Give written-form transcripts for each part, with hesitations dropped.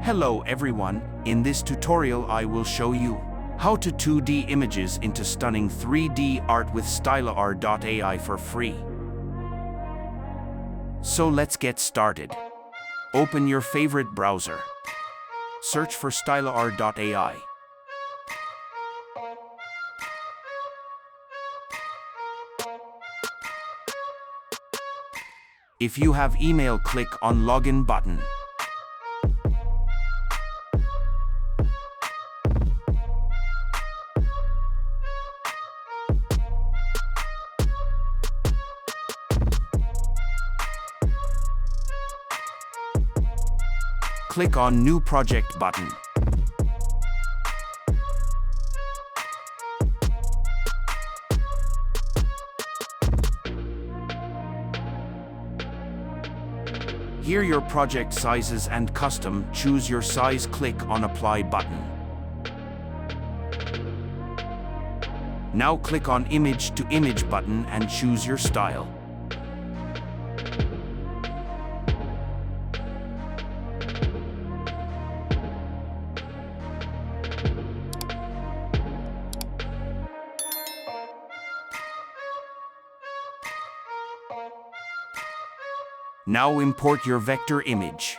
Hello everyone, in this tutorial I will show you how to 2D images into stunning 3D art with Stylar.ai for free. So let's get started. Open your favorite browser. Search for Stylar.ai. If you have email, click on Login button. Click on New Project button. Here your project sizes and custom, choose your size, click on Apply button. Now click on Image to Image button and choose your style. Now import your vector image.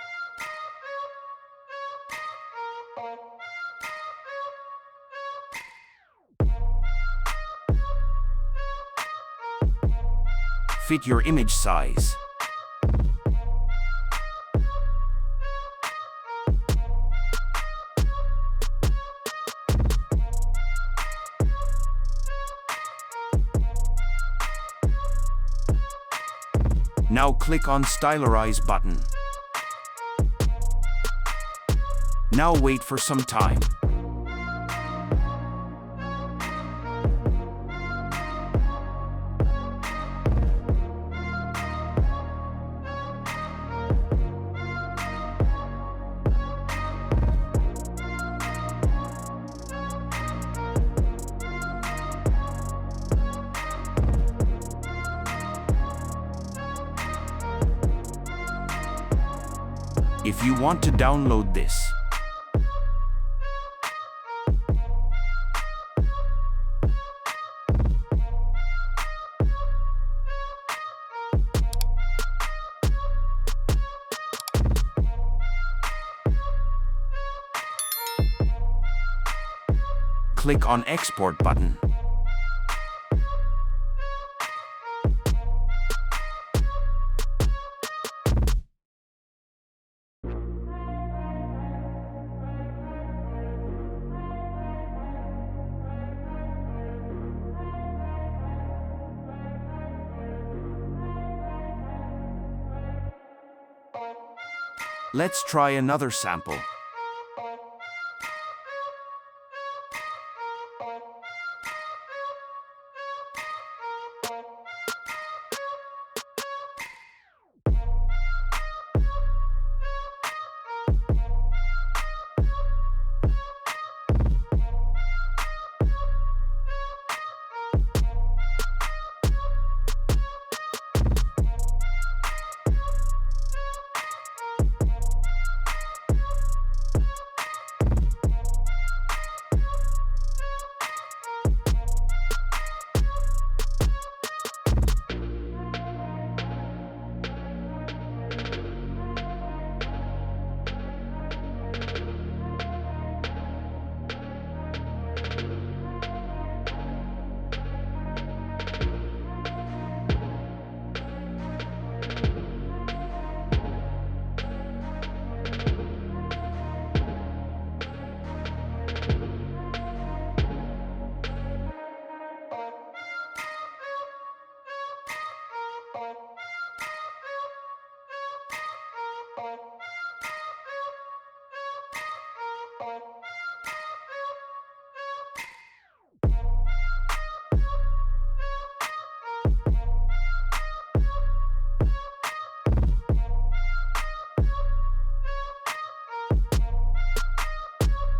Fit your image size. Now click on Stylize button. Now wait for some time. If you want to download this, click on Export button. Let's try another sample.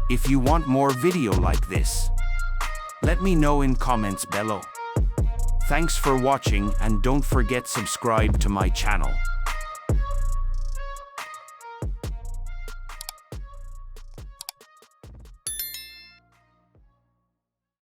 If you want more video like this, let me know in comments below. Thanks for watching and don't forget subscribe to my channel.